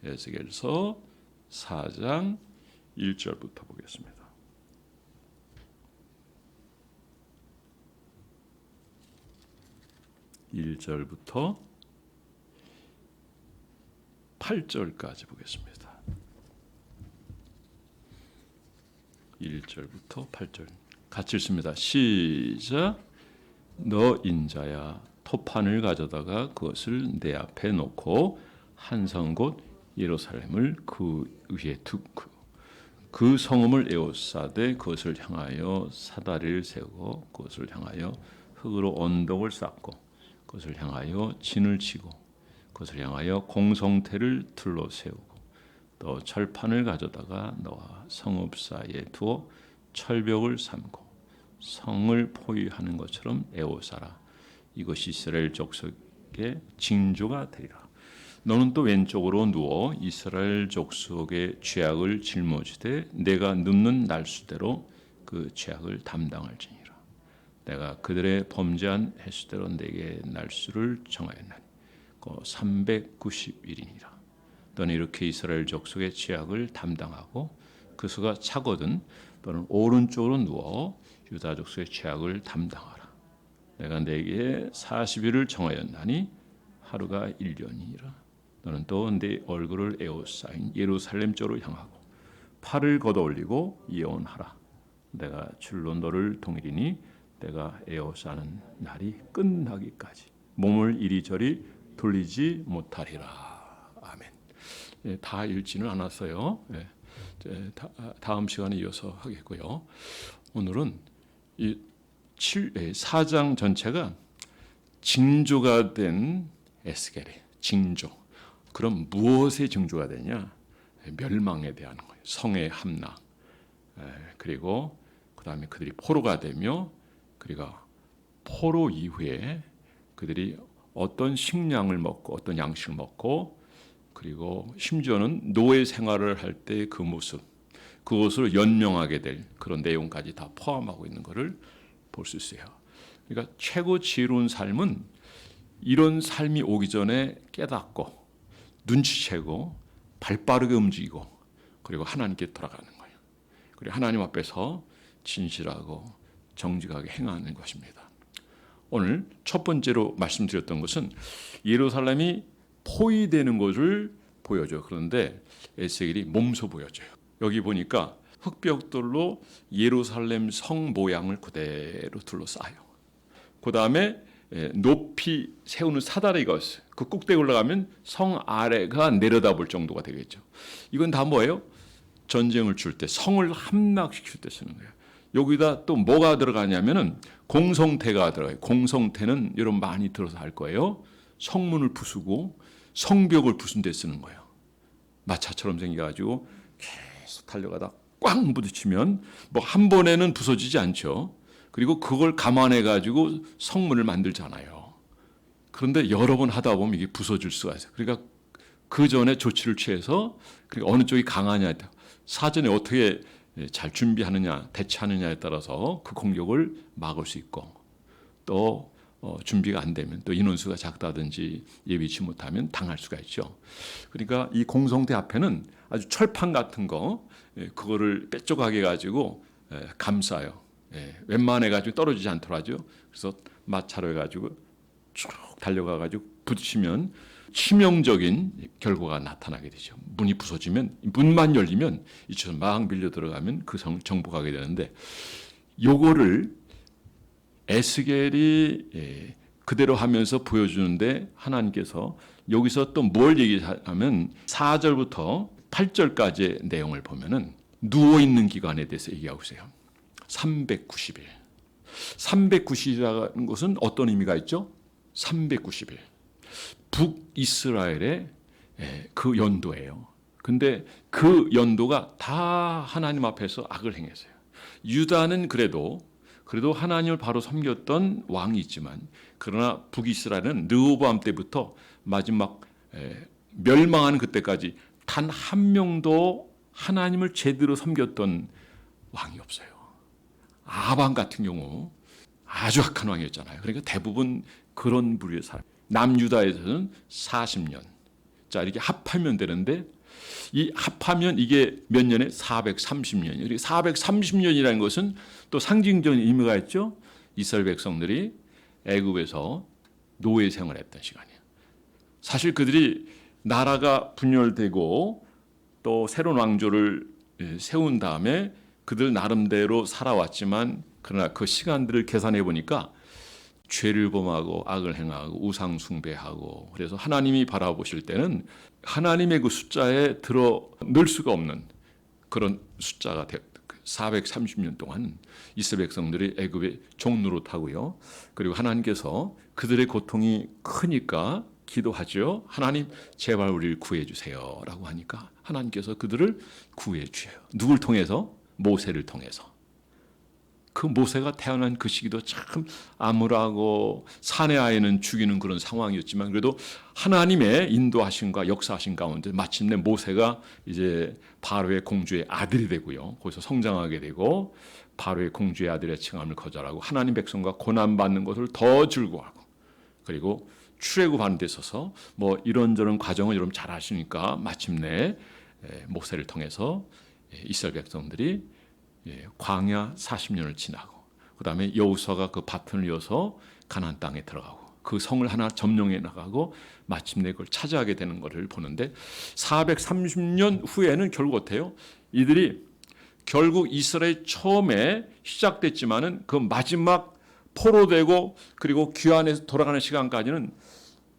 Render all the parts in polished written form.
에스겔서 4장 1절부터 보겠습니다. 1절부터 8절까지 보겠습니다. 1절부터 8절 같이 읽습니다. 시작. 너 인자야, 토판을 가져다가 그것을 내 앞에 놓고 한 성 곧 예루살렘을 그 위에 두고 그 성읍을 에워싸되 그것을 향하여 사다리를 세우고 그것을 향하여 흙으로 언덕을 쌓고 그것을 향하여 진을 치고 그것을 향하여 공성태를 둘러 세우고 또 철판을 가져다가 너와 성읍 사이에 두어 철벽을 삼고 성을 포위하는 것처럼 에워싸라. 이것이 이스라엘 족속의 징조가 되리라. 너는 또 왼쪽으로 누워 이스라엘 족속의 죄악을 짊어지되 내가 눕는 날수대로 그 죄악을 담당할지니라. 내가 그들의 범죄한 횟수대로 내게 날수를 정하였나니 그 390일이니라. 너는 이렇게 이스라엘 족속의 죄악을 담당하고 그 수가 차거든 너는 오른쪽으로 누워 유다 족속의 죄악을 담당하라. 내가 내게 40일을 정하였나니 하루가 1년이니라. 너는 또 내 얼굴을 에워싸인 예루살렘 쪽으로 향하고 팔을 걷어올리고 예언하라. 내가 줄로 너를 동일이니 내가 에워싸는 날이 끝나기까지 몸을 이리저리 돌리지 못하리라. 아멘. 예, 다 읽지는 않았어요. 예, 다음 시간에 이어서 하겠고요. 오늘은 이 4장 전체가 징조가 된 에스겔의 징조. 그럼 무엇의 징조가 되냐? 멸망에 대한 거예요. 성의 함락. 그리고 그 다음에 그들이 포로가 되며 그리고 포로 이후에 그들이 어떤 식량을 먹고 어떤 양식을 먹고 그리고 심지어는 노예 생활을 할 때 그 모습 그것을 연명하게 될 그런 내용까지 다 포함하고 있는 것을 볼 수 있어요. 그러니까 최고 지혜로운 삶은 이런 삶이 오기 전에 깨닫고 눈치채고 발빠르게 움직이고 그리고 하나님께 돌아가는 거예요. 그리고 하나님 앞에서 진실하고 정직하게 행하는 것입니다. 오늘 첫 번째로 말씀드렸던 것은 예루살렘이 포위되는 것을 보여줘요. 그런데 에스겔이 몸소 보여줘요. 여기 보니까 흙벽돌로 예루살렘 성 모양을 그대로 둘러싸요. 그 다음에 높이 세우는 사다리가 있어요. 그 꼭대기 올라가면 성 아래가 내려다볼 정도가 되겠죠. 이건 다 뭐예요? 전쟁을 줄 때 성을 함락시킬 때 쓰는 거예요. 여기다 또 뭐가 들어가냐면은 공성태가 들어가요. 공성태는 여러분 많이 들어서 할 거예요. 성문을 부수고 성벽을 부순 데 쓰는 거예요. 마차처럼 생겨가지고 계속 달려가다 꽝 부딪히면 뭐 한 번에는 부서지지 않죠. 그리고 그걸 감안해가지고 성문을 만들잖아요. 그런데 여러 번 하다 보면 이게 부서질 수가 있어요. 그러니까 그 전에 조치를 취해서 그러니까 어느 쪽이 강하냐 사전에 어떻게 잘 준비하느냐 대처하느냐에 따라서 그 공격을 막을 수 있고 또 준비가 안 되면 또 인원수가 작다든지 예비치 못하면 당할 수가 있죠. 그러니까 이 공성대 앞에는 아주 철판 같은 거 그거를 빼쪽하게 가지고 감싸요. 웬만해 가지고 떨어지지 않도록 하죠. 그래서 마차로 해가지고 쭉 달려가가지고 부딪히면 치명적인 결과가 나타나게 되죠. 문이 부서지면 문만 열리면 이처럼 막 밀려 들어가면 그 성 정복하게 되는데 요거를 에스겔이 그대로 하면서 보여주는데 하나님께서 여기서 또 뭘 얘기하면 4절부터 8절까지의 내용을 보면은 누워있는 기간에 대해서 얘기하고 있어요. 390일. 390일이라는 것은 어떤 의미가 있죠? 390일. 북이스라엘의 그 연도예요. 근데 그 연도가 다 하나님 앞에서 악을 행했어요. 유다는 그래도 하나님을 바로 섬겼던 왕이 있지만 그러나 북이스라엘은 르호보암 때부터 마지막 멸망하는 그때까지 단 한 명도 하나님을 제대로 섬겼던 왕이 없어요. 아방 같은 경우 아주 악한 왕이었잖아요. 그러니까 대부분 그런 부류의 사람. 남유다에서는 40년. 자, 이렇게 합하면 되는데 이 합하면 이게 몇 년에 430년이에요. 430년이라는 것은 또 상징적인 의미가 있죠. 이스라엘 백성들이 애굽에서 노예 생활했던 시간이에요. 사실 그들이 나라가 분열되고 또 새로운 왕조를 세운 다음에 그들 나름대로 살아왔지만 그러나 그 시간들을 계산해 보니까 죄를 범하고 악을 행하고 우상 숭배하고 그래서 하나님이 바라보실 때는 하나님의 그 숫자에 들어 넣을 수가 없는 그런 숫자가 430년 동안 이스라엘 백성들이 애굽의 종노릇하고요. 그리고 하나님께서 그들의 고통이 크니까 기도하죠. 하나님 제발 우리를 구해 주세요라고 하니까 하나님께서 그들을 구해 주셔요. 누굴 통해서? 모세를 통해서. 그 모세가 태어난 그 시기도 참 암울하고 사내 아이는 죽이는 그런 상황이었지만 그래도 하나님의 인도하심과 역사하심 가운데 마침내 모세가 이제 바로의 공주의 아들이 되고요. 거기서 성장하게 되고 바로의 공주의 아들의 칭함을 거절하고 하나님 백성과 고난받는 것을 더 즐거워하고 그리고 출애굽하는 데 있어서 뭐 이런저런 과정을 여러분 잘 아시니까 마침내 모세를 통해서 이스라엘 백성들이 광야 40년을 지나고 그다음에 여호수아가 그 바튼을 이어서 가나안 땅에 들어가고 그 성을 하나 점령해 나가고 마침내 그걸 차지하게 되는 것을 보는데 430년 후에는 결국 어때요? 이들이 결국 이스라엘 처음에 시작됐지만은 그 마지막 포로되고 그리고 귀환해서 돌아가는 시간까지는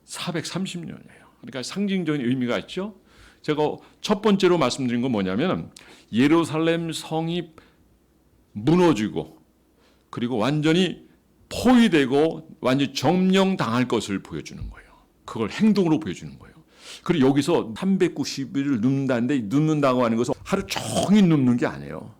430년이에요. 그러니까 상징적인 의미가 있죠. 제가 첫 번째로 말씀드린 건 뭐냐면 예루살렘 성이 무너지고 그리고 완전히 포위되고 완전히 점령당할 것을 보여주는 거예요. 그걸 행동으로 보여주는 거예요. 그리고 여기서 390일을 눕는다는데 눕는다고 하는 것은 하루 종일 눕는 게 아니에요.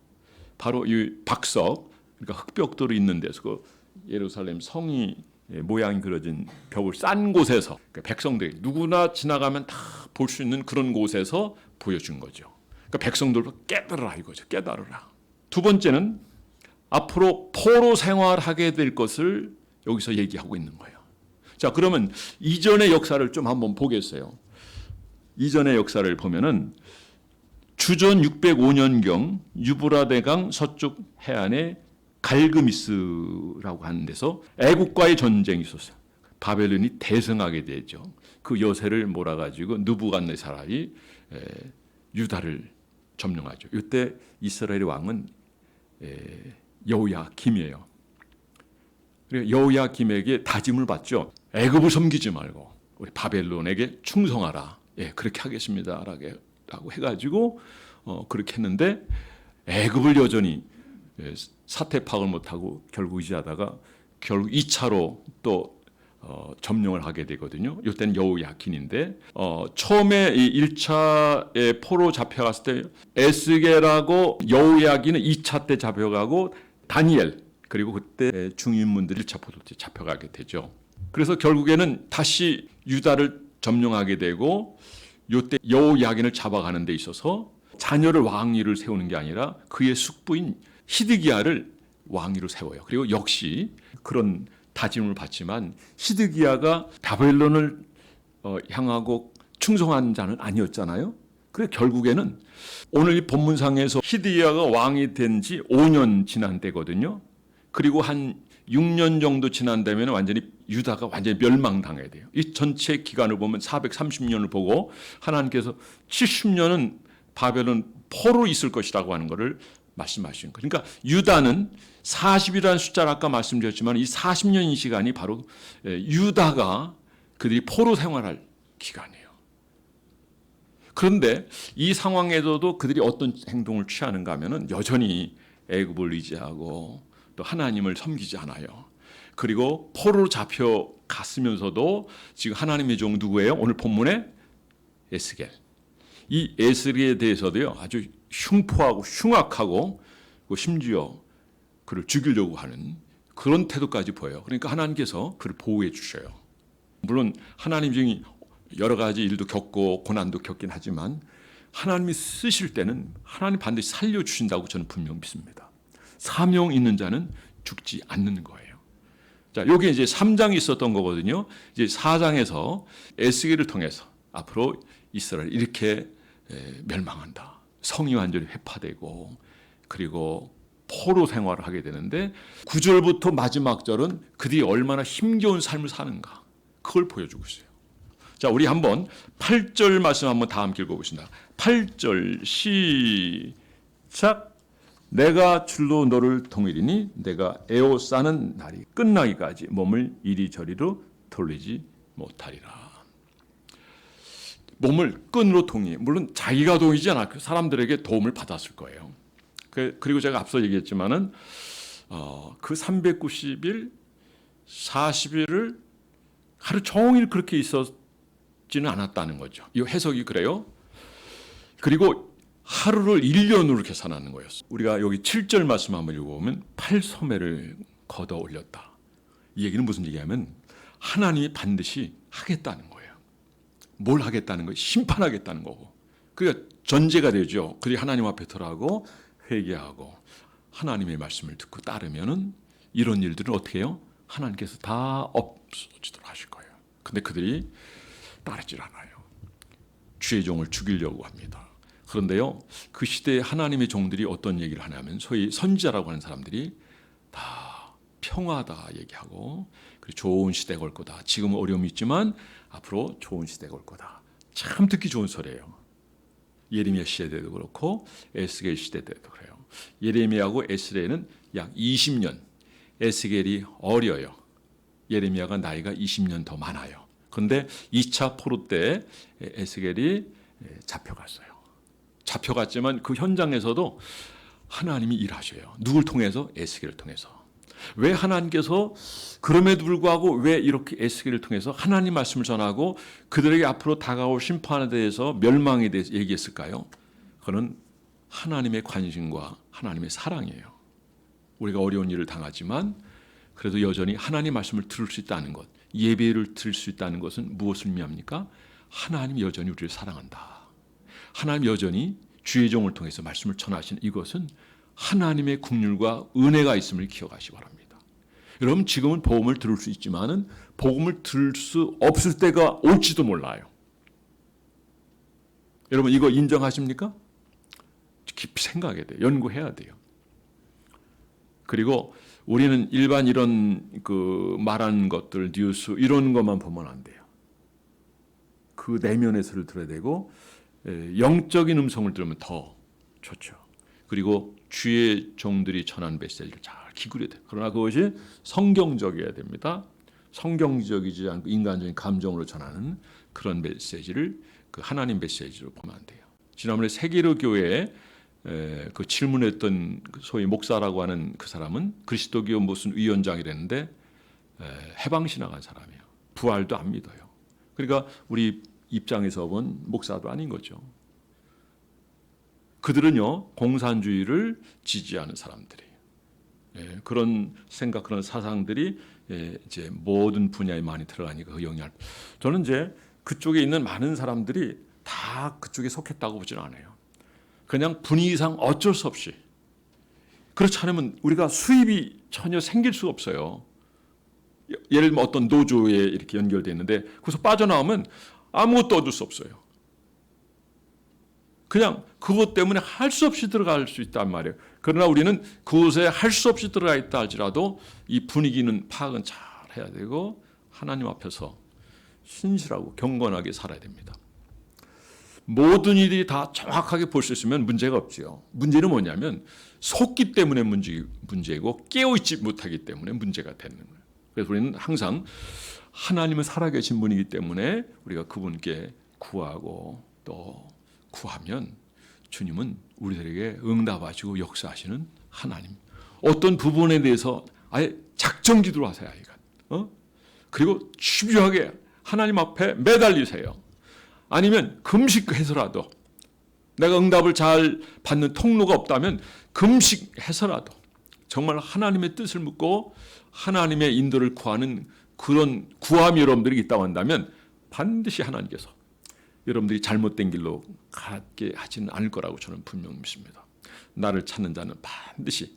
바로 이 박석, 그러니까 흙벽돌이 있는 데서 그 예루살렘 성이 모양이 그려진 벽을 싼 곳에서 백성들이 누구나 지나가면 다 볼 수 있는 그런 곳에서 보여준 거죠. 그러니까 백성들도 깨달으라 이거죠. 깨달으라. 두 번째는 앞으로 포로 생활하게 될 것을 여기서 얘기하고 있는 거예요. 자, 그러면 이전의 역사를 좀 한번 보겠어요. 이전의 역사를 보면은 주전 605년경 유브라데강 서쪽 해안에 갈그미스라고 하는 데서 애국과의 전쟁이 있었어요. 바벨론이 대승하게 되죠. 그 여세를 몰아가지고 느부갓네살이 유다를 점령하죠. 이때 이스라엘의 왕은 여호야김이에요. 그리고 여호야김에게 다짐을 받죠. 애굽을 섬기지 말고 우리 바벨론에게 충성하라. 예, 그렇게 하겠습니다라고 해가지고 그렇게 했는데 애굽을 여전히 사태 파악을 못하고 결국 의지하다가 결국 2차로 또 점령을 하게 되거든요. 이때는 여호야긴인데 처음에 이 1차에 포로 잡혀갔을 때 에스겔하고 여호야긴은 2차 때 잡혀가고 다니엘 그리고 그때 중인문들 1차 포로 때 잡혀가게 되죠. 그래서 결국에는 다시 유다를 점령하게 되고 이때 여호야긴을 잡아가는 데 있어서 자녀를 왕위를 세우는 게 아니라 그의 숙부인 히드기야를 왕위로 세워요. 그리고 역시 그런 다짐을 받지만 히드기야가 바벨론을 향하고 충성한 자는 아니었잖아요. 그래서 결국에는 오늘 이 본문상에서 히드기야가 왕이 된 지 5년 지난 때거든요. 그리고 한 6년 정도 지난다면 완전히 유다가 완전히 멸망당해야 돼요. 이 전체 기간을 보면 430년을 보고 하나님께서 70년은 바벨론 포로 있을 것이라고 하는 것을 말씀하시는 거예요. 그러니까 유다는 40이라는 숫자를 아까 말씀드렸지만 이 40년의 시간이 바로 유다가 그들이 포로 생활할 기간이에요. 그런데 이 상황에서도 그들이 어떤 행동을 취하는가 하면은 여전히 애굽을 의지하고 또 하나님을 섬기지 않아요. 그리고 포로로 잡혀갔으면서도 지금 하나님의 종 누구예요? 오늘 본문에 에스겔. 이 에스겔에 대해서도요 아주 흉포하고 흉악하고 심지어 그를 죽이려고 하는 그런 태도까지 보여요. 그러니까 하나님께서 그를 보호해 주셔요. 물론 하나님 중에 여러 가지 일도 겪고 고난도 겪긴 하지만 하나님이 쓰실 때는 하나님 반드시 살려주신다고 저는 분명 믿습니다. 사명 있는 자는 죽지 않는 거예요. 자, 여기 이제 3장이 있었던 거거든요. 이제 4장에서 에스겔을 통해서 앞으로 이스라엘 이렇게 멸망한다. 성이 완전히 회파되고 그리고 포로 생활을 하게 되는데 9절부터 마지막 절은 그들이 얼마나 힘겨운 삶을 사는가 그걸 보여주고 있어요. 자, 우리 한번 8절 말씀 한번 다 함께 읽어보신다. 8절 시작. 내가 줄로 너를 통일이니 내가 에워싸는 날이 끝나기까지 몸을 이리저리로 돌리지 못하리라. 몸을 끈으로 동의. 물론 자기가 동이지 않았고 사람들에게 도움을 받았을 거예요. 그리고 제가 앞서 얘기했지만은 그 390일, 40일을 하루 종일 그렇게 있었지는 않았다는 거죠. 이 해석이 그래요. 그리고 하루를 1년으로 계산하는 거였어요. 우리가 여기 7절 말씀 한번 읽어보면 팔소매를 걷어 올렸다. 이 얘기는 무슨 얘기냐면 하나님이 반드시 하겠다는 거예요. 뭘 하겠다는 거예요? 심판하겠다는 거고. 그러니까 전제가 되죠. 그들이 하나님 앞에 들어가고 회개하고 하나님의 말씀을 듣고 따르면은 이런 일들은 어떻게 해요? 하나님께서 다 없어지도록 하실 거예요. 근데 그들이 따르질 않아요. 주의 종을 죽이려고 합니다. 그런데요, 그 시대에 하나님의 종들이 어떤 얘기를 하냐면 소위 선지자라고 하는 사람들이 다 평화다 얘기하고 그리고 좋은 시대가 올 거다. 지금은 어려움이 있지만 앞으로 좋은 시대가 올 거다. 참 듣기 좋은 소리예요. 예레미야 시대도 그렇고 에스겔 시대 때도 그래요. 예레미야하고 에스겔은 약 20년, 에스겔이 어려요. 예레미야가 나이가 20년 더 많아요. 그런데 2차 포로 때 에스겔이 잡혀갔어요. 잡혀갔지만 그 현장에서도 하나님이 일하셔요. 누굴 통해서? 에스겔을 통해서. 왜 하나님께서 그럼에도 불구하고 왜 이렇게 에스겔을 통해서 하나님 말씀을 전하고 그들에게 앞으로 다가올 심판에 대해서 멸망에 대해서 얘기했을까요? 그는 하나님의 관심과 하나님의 사랑이에요. 우리가 어려운 일을 당하지만 그래도 여전히 하나님 말씀을 들을 수 있다는 것, 예배를 들을 수 있다는 것은 무엇을 의미합니까? 하나님 여전히 우리를 사랑한다. 하나님 여전히 주의 종을 통해서 말씀을 전하시는 이것은 하나님의 긍휼과 은혜가 있음을 기억하시기 바랍니다. 여러분 지금은 복음을 들을 수 있지만은 복음을 들을 수 없을 때가 올지도 몰라요. 여러분 이거 인정하십니까? 깊이 생각해야 돼요. 연구해야 돼요. 그리고 우리는 일반 이런 그 말하는 것들, 뉴스 이런 것만 보면 안 돼요. 그 내면에서를 들어야 되고 영적인 음성을 들으면 더 좋죠. 그리고 주의 종들이 전한 메시지를 잘 기울여야 돼요. 그러나 그것이 성경적이어야 됩니다. 성경적이지 않고 인간적인 감정으로 전하는 그런 메시지를 그 하나님 메시지로 보면 안 돼요. 지난번에 세계로 교회에 그 질문했던 소위 목사라고 하는 그 사람은 그리스도교 무슨 위원장이랬는데 해방신앙한 사람이에요. 부활도 안 믿어요. 그러니까 우리 입장에서 본 목사도 아닌 거죠. 그들은요 공산주의를 지지하는 사람들이에요. 그런 생각, 그런 사상들이 이제 모든 분야에 많이 들어가니까 그 영향을. 저는 이제 그쪽에 있는 많은 사람들이 다 그쪽에 속했다고 보지는 않아요. 그냥 분위기상 어쩔 수 없이. 그렇지 않으면 우리가 수입이 전혀 생길 수가 없어요. 예를 들면 어떤 노조에 이렇게 연결되어 있는데 거기서 빠져나오면 아무것도 얻을 수 없어요. 그냥 그것 때문에 할 수 없이 들어갈 수 있단 말이에요. 그러나 우리는 그곳에 할 수 없이 들어가 있다 할지라도 이 분위기는 파악은 잘 해야 되고 하나님 앞에서 신실하고 경건하게 살아야 됩니다. 모든 일이 다 정확하게 볼 수 있으면 문제가 없지요. 문제는 뭐냐면 속기 때문에 문제고 깨어있지 못하기 때문에 문제가 되는 거예요. 그래서 우리는 항상 하나님은 살아계신 분이기 때문에 우리가 그분께 구하고 또 구하면 주님은 우리들에게 응답하시고 역사하시는 하나님. 어떤 부분에 대해서 아예 작정 기도로 하세요. 그리고 집요하게 하나님 앞에 매달리세요. 아니면 금식해서라도 내가 응답을 잘 받는 통로가 없다면 금식해서라도 정말 하나님의 뜻을 묻고 하나님의 인도를 구하는 그런 구함이 여러분들이 있다고 한다면 반드시 하나님께서 여러분들이 잘못된 길로 가게 하지는 않을 거라고 저는 분명히 믿습니다. 나를 찾는 자는 반드시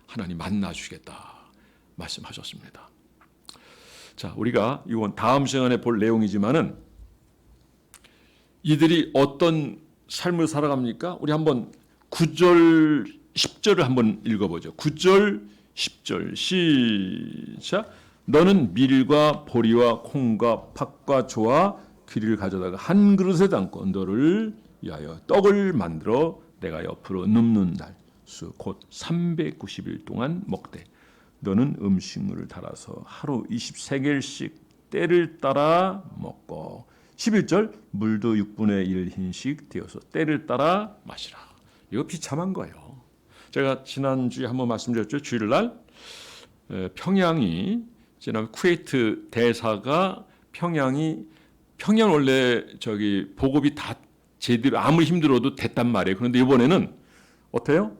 하나님 만나 주시겠다 말씀하셨습니다. 자, 우리가 이건 다음 시간에 볼 내용이지만은 이들이 어떤 삶을 살아갑니까? 우리 한번 9절 10절을 한번 읽어보죠. 9절 10절 시작. 너는 밀과 보리와 콩과 팥과 조와 귀리를 가져다가 한 그릇에 담고 너를 위하여 떡을 만들어 내가 옆으로 눕는 날 수 곧 390일 동안 먹되 너는 음식물을 달아서 하루 23개씩 때를 따라 먹고 11절 물도 6분의 1 흰씩 되어서 때를 따라 마시라. 이거 비참한 거예요. 제가 지난주에 한번 말씀드렸죠. 주일날 평양이 지난 쿠웨이트 대사가 평양 원래 저기 보급이 다 제대로 아무리 힘들어도 됐단 말이에요. 그런데 이번에는 어때요?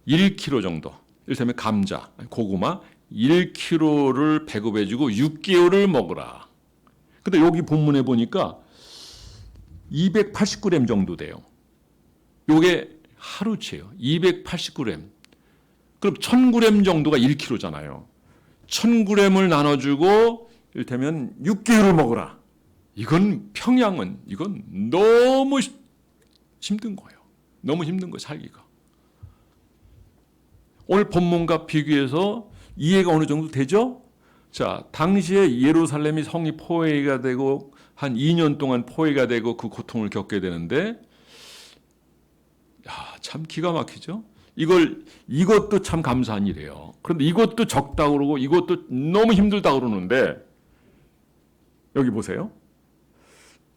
1kg 정도. 이를테면 감자, 고구마 1kg를 배급해주고 6개월을 먹으라. 근데 여기 본문에 보니까 289g 정도 돼요. 요게 하루치예요. 289g. 그럼 1000g 정도가 1kg잖아요. 1000g을 나눠주고 이를테면 6개월을 먹으라. 이건 평양은 이건 너무 힘든 거예요. 너무 힘든 거예요. 살기가. 오늘 본문과 비교해서 이해가 어느 정도 되죠? 자, 당시에 예루살렘이 성이 포위가 되고 한 2년 동안 포위가 되고 그 고통을 겪게 되는데 참 기가 막히죠? 이것도 참 감사한 일이에요. 그런데 이것도 적다고 그러고 이것도 너무 힘들다고 그러는데 여기 보세요.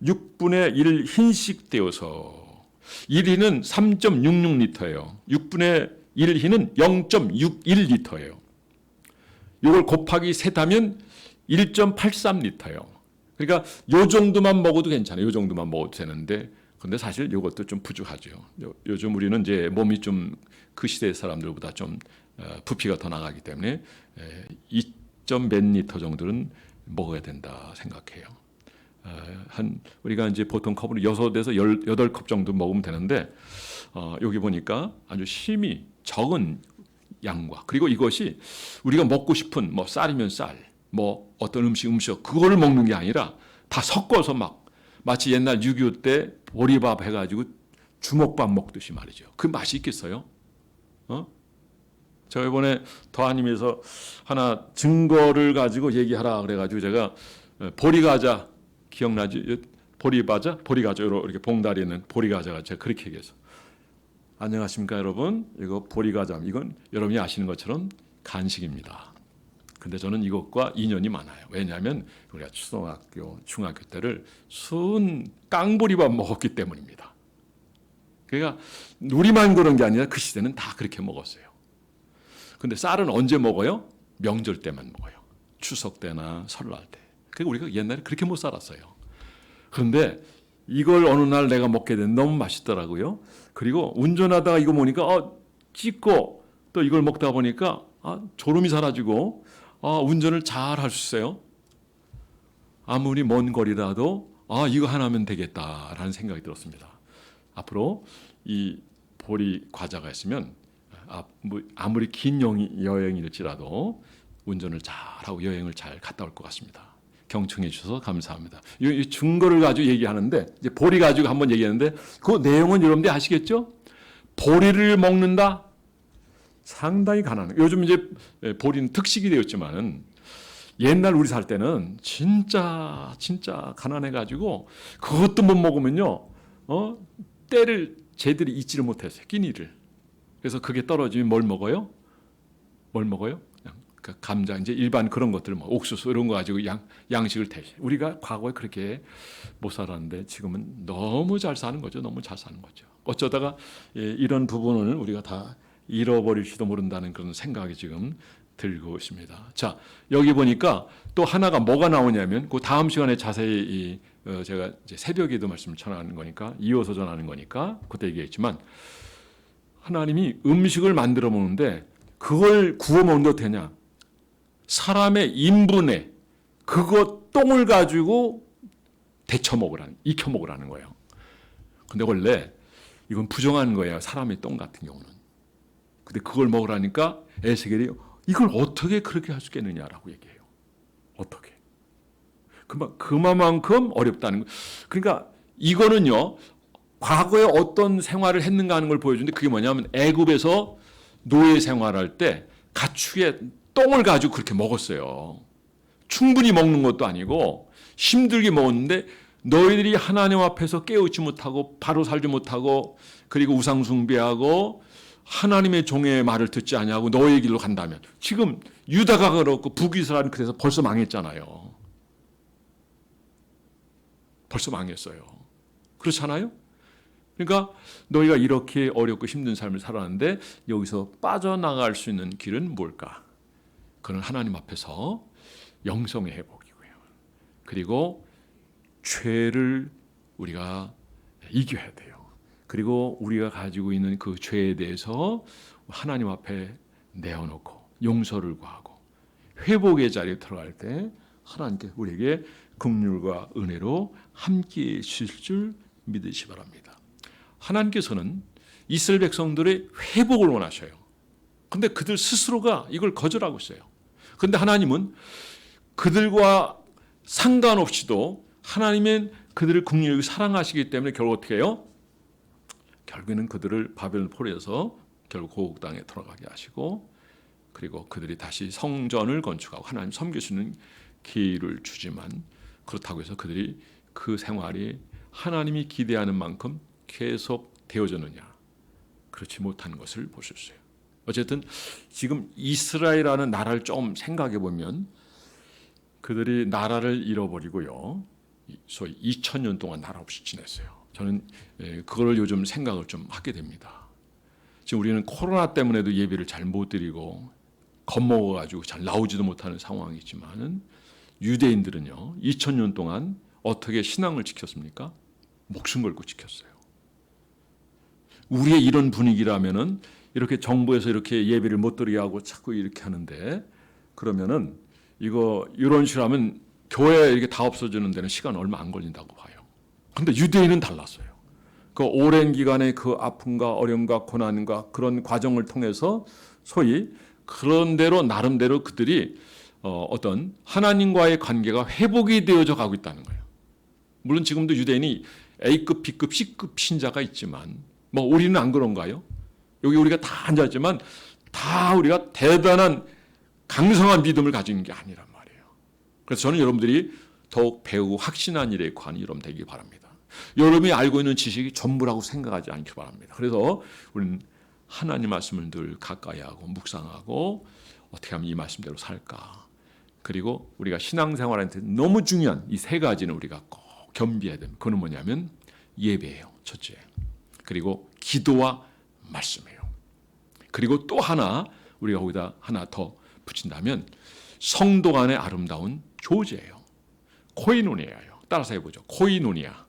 6분의 1 흰씩 되어서 1흰은 3.66리터예요. 6분의 1 흰은 0.61리터예요. 이걸 곱하기 셋하면 1.83리터예요. 그러니까 요 정도만 먹어도 괜찮아요. 요 정도만 먹어도 되는데 근데 사실 이것도 좀 부족하죠. 요즘 우리는 이제 몸이 좀 그 시대 사람들보다 좀 부피가 더 나가기 때문에 2몇 리터 정도는 먹어야 된다 생각해요. 우리가 이제 보통 컵으로 6에서 18컵 정도 먹으면 되는데 여기 보니까 아주 힘이 적은 양과 그리고 이것이 우리가 먹고 싶은 뭐 쌀이면 쌀, 뭐 어떤 음식 그거를 먹는 게 아니라 다 섞어서 막 마치 옛날 6.25 때 보리밥 해가지고 주먹밥 먹듯이 말이죠. 그 맛이 있겠어요? 제가 이번에 더하님에서 하나 증거를 가지고 얘기하라 그래가지고 제가 보리과자 기억나지? 보리과자 이렇게 봉다리 있는 보리과자가 제가 그렇게 얘기해서 안녕하십니까 여러분? 이거 보리과자 이건 여러분이 아시는 것처럼 간식입니다. 근데 저는 이것과 인연이 많아요. 왜냐하면 우리가 초등학교, 중학교 때를 순 깡보리밥 먹었기 때문입니다. 그러니까 우리만 그런 게 아니라 그 시대는 다 그렇게 먹었어요. 근데 쌀은 언제 먹어요? 명절 때만 먹어요. 추석 때나 설날 때. 그러니까 우리가 옛날에 그렇게 못 살았어요. 그런데 이걸 어느 날 내가 먹게 된 너무 맛있더라고요. 그리고 운전하다가 이거 보니까 찢고 또 이걸 먹다 보니까 졸음이 사라지고 운전을 잘 할 수 있어요. 아무리 먼 거리라도 이거 하나면 되겠다라는 생각이 들었습니다. 앞으로 이 보리 과자가 있으면 아무리 긴 여행일지라도 운전을 잘하고 여행을 잘 갔다 올 것 같습니다. 경청해 주셔서 감사합니다. 이 증거를 가지고 얘기하는데 이제 보리 가지고 한번 얘기하는데 그 내용은 여러분들이 아시겠죠? 보리를 먹는다. 상당히 가난해요. 요즘 이제 보리는 특식이 되었지만은 옛날 우리 살 때는 진짜 가난해 가지고 그것도 못 먹으면요, 때를 제대로 잊지를 못했어요. 끼니를. 그래서 그게 떨어지면 뭘 먹어요? 그냥 감자 이제 일반 그런 것들 뭐 옥수수 이런 거 가지고 양식을 대시. 우리가 과거에 그렇게 못 살았는데 지금은 너무 잘 사는 거죠. 너무 잘 사는 거죠. 어쩌다가 이런 부분을 우리가 다 잃어버릴지도 모른다는 그런 생각이 지금 들고 있습니다. 자, 여기 보니까 또 하나가 뭐가 나오냐면 그 다음 시간에 자세히 제가 이제 새벽에도 말씀을 전하는 거니까 이어서 전하는 거니까 그때 얘기했지만 하나님이 음식을 만들어 먹는데 그걸 구워 먹는 게 되냐? 사람의 인분에 그거 똥을 가지고 익혀 먹으라는 거예요. 근데 원래 이건 부정한 거예요. 사람의 똥 같은 경우는. 근데 그걸 먹으라니까 에스겔이 이걸 어떻게 그렇게 할 수 있겠느냐라고 얘기해요. 어떻게? 그만큼 어렵다는 거. 그러니까 이거는요, 과거에 어떤 생활을 했는가 하는 걸 보여주는데 그게 뭐냐면 애굽에서 노예 생활할 때 가축의 똥을 가지고 그렇게 먹었어요. 충분히 먹는 것도 아니고 힘들게 먹었는데 너희들이 하나님 앞에서 깨우지 못하고 바로 살지 못하고 그리고 우상 숭배하고 하나님의 종의 말을 듣지 아니하고 너의 길로 간다면 지금 유다가 그렇고 북이스라엘은 그래서 벌써 망했잖아요. 벌써 망했어요. 그렇잖아요? 그러니까 너희가 이렇게 어렵고 힘든 삶을 살았는데 여기서 빠져나갈 수 있는 길은 뭘까? 그건 하나님 앞에서 영성의 회복이고요. 그리고 죄를 우리가 이겨야 돼요. 그리고 우리가 가지고 있는 그 죄에 대해서 하나님 앞에 내어놓고 용서를 구하고 회복의 자리에 들어갈 때 하나님께 우리에게 긍휼과 은혜로 함께해 주실 줄 믿으시 바랍니다. 하나님께서는 이스라엘 백성들의 회복을 원하셔요. 그런데 그들 스스로가 이걸 거절하고 있어요. 그런데 하나님은 그들과 상관없이도 하나님은 그들을 긍휼히 사랑하시기 때문에 결국 어떻게 해요? 결국에는 그들을 바벨론 포로에서 결국 고국 땅에 들어가게 하시고 그리고 그들이 다시 성전을 건축하고 하나님 섬길 수 있는 기회를 주지만 그렇다고 해서 그들이 그 생활이 하나님이 기대하는 만큼 계속 되어졌느냐? 그렇지 못하는 것을 볼 수 있어요. 어쨌든 지금 이스라엘이라는 나라를 좀 생각해 보면 그들이 나라를 잃어버리고요. 소위 2000년 동안 나라 없이 지냈어요. 저는 그걸 요즘 생각을 좀 하게 됩니다. 지금 우리는 코로나 때문에도 예배를 잘 못 드리고 겁먹어가지고 잘 나오지도 못하는 상황이지만은 유대인들은요 2000년 동안 어떻게 신앙을 지켰습니까? 목숨 걸고 지켰어요. 우리의 이런 분위기라면은 이렇게 정부에서 이렇게 예배를 못 드리게 하고 자꾸 이렇게 하는데 그러면은 이런 식으로 하면 교회 이렇게 다 없어지는 데는 시간 얼마 안 걸린다고 봐요. 근데 유대인은 달랐어요. 그 오랜 기간의 그 아픔과 어려움과 고난과 그런 과정을 통해서 소위 그런 대로 나름대로 그들이 어떤 하나님과의 관계가 회복이 되어져 가고 있다는 거예요. 물론 지금도 유대인이 A급, B급, C급 신자가 있지만 뭐 우리는 안 그런가요? 여기 우리가 다 앉았지만 다 우리가 대단한 강성한 믿음을 가진 게 아니란 말이에요. 그래서 저는 여러분들이 더욱 배우고 확신한 일에 관이 여러분 되기 바랍니다. 여러분이 알고 있는 지식이 전부라고 생각하지 않기 바랍니다. 그래서 우리는 하나님 말씀을 늘 가까이 하고 묵상하고 어떻게 하면 이 말씀대로 살까. 그리고 우리가 신앙생활한테 너무 중요한 이 세 가지는 우리가 꼭 겸비해야 됩니다. 그건 뭐냐면 예배예요. 첫째. 그리고 기도와 말씀이에요. 그리고 또 하나 우리가 거기다 하나 더 붙인다면 성도 간의 아름다운 교제예요. 코이노니아예요. 따라서 해보죠. 코이노니아.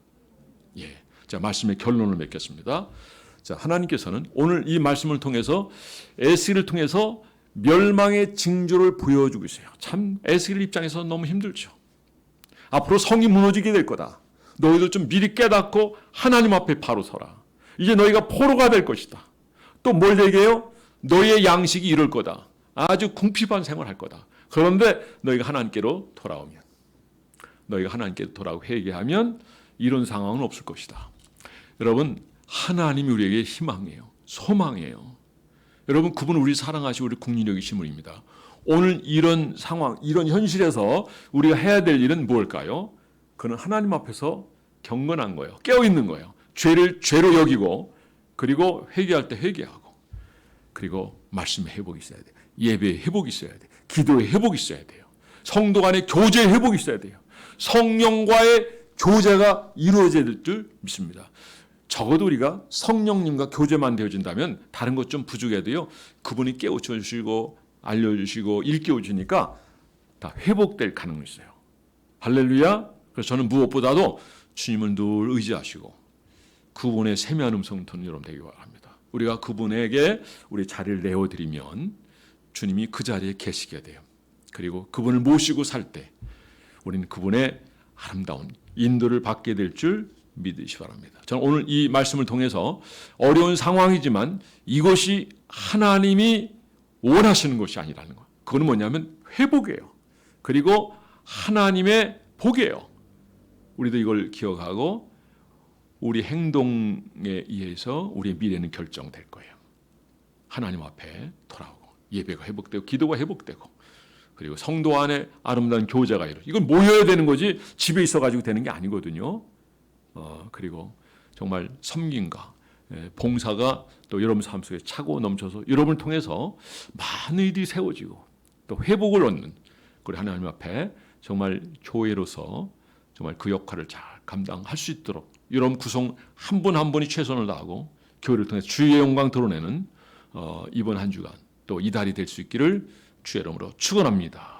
예. 자, 말씀의 결론을 맺겠습니다. 자, 하나님께서는 오늘 이 말씀을 통해서 에스겔을 통해서 멸망의 징조를 보여주고 있어요. 참 에스겔 입장에서 너무 힘들죠. 앞으로 성이 무너지게 될 거다. 너희들 좀 미리 깨닫고 하나님 앞에 바로 서라. 이제 너희가 포로가 될 것이다. 또 뭘 얘기해요? 너희의 양식이 이럴 거다. 아주 궁핍한 생활할 거다. 그런데 너희가 하나님께로 돌아오면 너희가 하나님께로 돌아오고 회개하면 이런 상황은 없을 것이다. 여러분 하나님이 우리에게 희망이에요. 소망이에요. 여러분 그분은 우리 사랑하시고 우리 국민이 여기신 분입니다. 오늘 이런 상황, 이런 현실에서 우리가 해야 될 일은 무엇일까요? 그는 하나님 앞에서 경건한 거예요. 깨어있는 거예요. 죄를 죄로 여기고 그리고 회개할 때 회개하고 그리고 말씀의 회복이 있어야 돼요. 예배의 회복이 있어야 돼요. 기도의 회복이 있어야 돼요. 성도 간의 교제의 회복이 있어야 돼요. 성령과의 교제가 이루어져야 될 줄 믿습니다. 적어도 우리가 성령님과 교제만 되어진다면 다른 것 좀 부족해도요. 그분이 깨우쳐주시고 알려주시고 일깨워주니까 다 회복될 가능성이 있어요. 할렐루야. 그래서 저는 무엇보다도 주님을 늘 의지하시고 그분의 세미한 음성 듣는 여러분 되기 바랍니다. 우리가 그분에게 우리 자리를 내어드리면 주님이 그 자리에 계시게 돼요. 그리고 그분을 모시고 살 때 우리는 그분의 아름다운 인도를 받게 될 줄 믿으시 바랍니다. 저는 오늘 이 말씀을 통해서 어려운 상황이지만 이것이 하나님이 원하시는 것이 아니라는 것. 그건 뭐냐면 회복이에요. 그리고 하나님의 복이에요. 우리도 이걸 기억하고 우리 행동에 의해서 우리의 미래는 결정될 거예요. 하나님 앞에 돌아오고 예배가 회복되고 기도가 회복되고 그리고 성도 안에 아름다운 교제가 이루어지고 이건 모여야 되는 거지 집에 있어가지고 되는 게 아니거든요. 그리고 정말 섬김과 봉사가 또 여러분 삶 속에 차고 넘쳐서 여러분을 통해서 많은 일이 세워지고 또 회복을 얻는 그리고 하나님 앞에 정말 교회로서 정말 그 역할을 잘 감당할 수 있도록 여러분 구성 한 분 한 분이 최선을 다하고 교회를 통해 주의 영광 드러내는 이번 한 주간 또 이달이 될 수 있기를 주의 이름으로 축원합니다.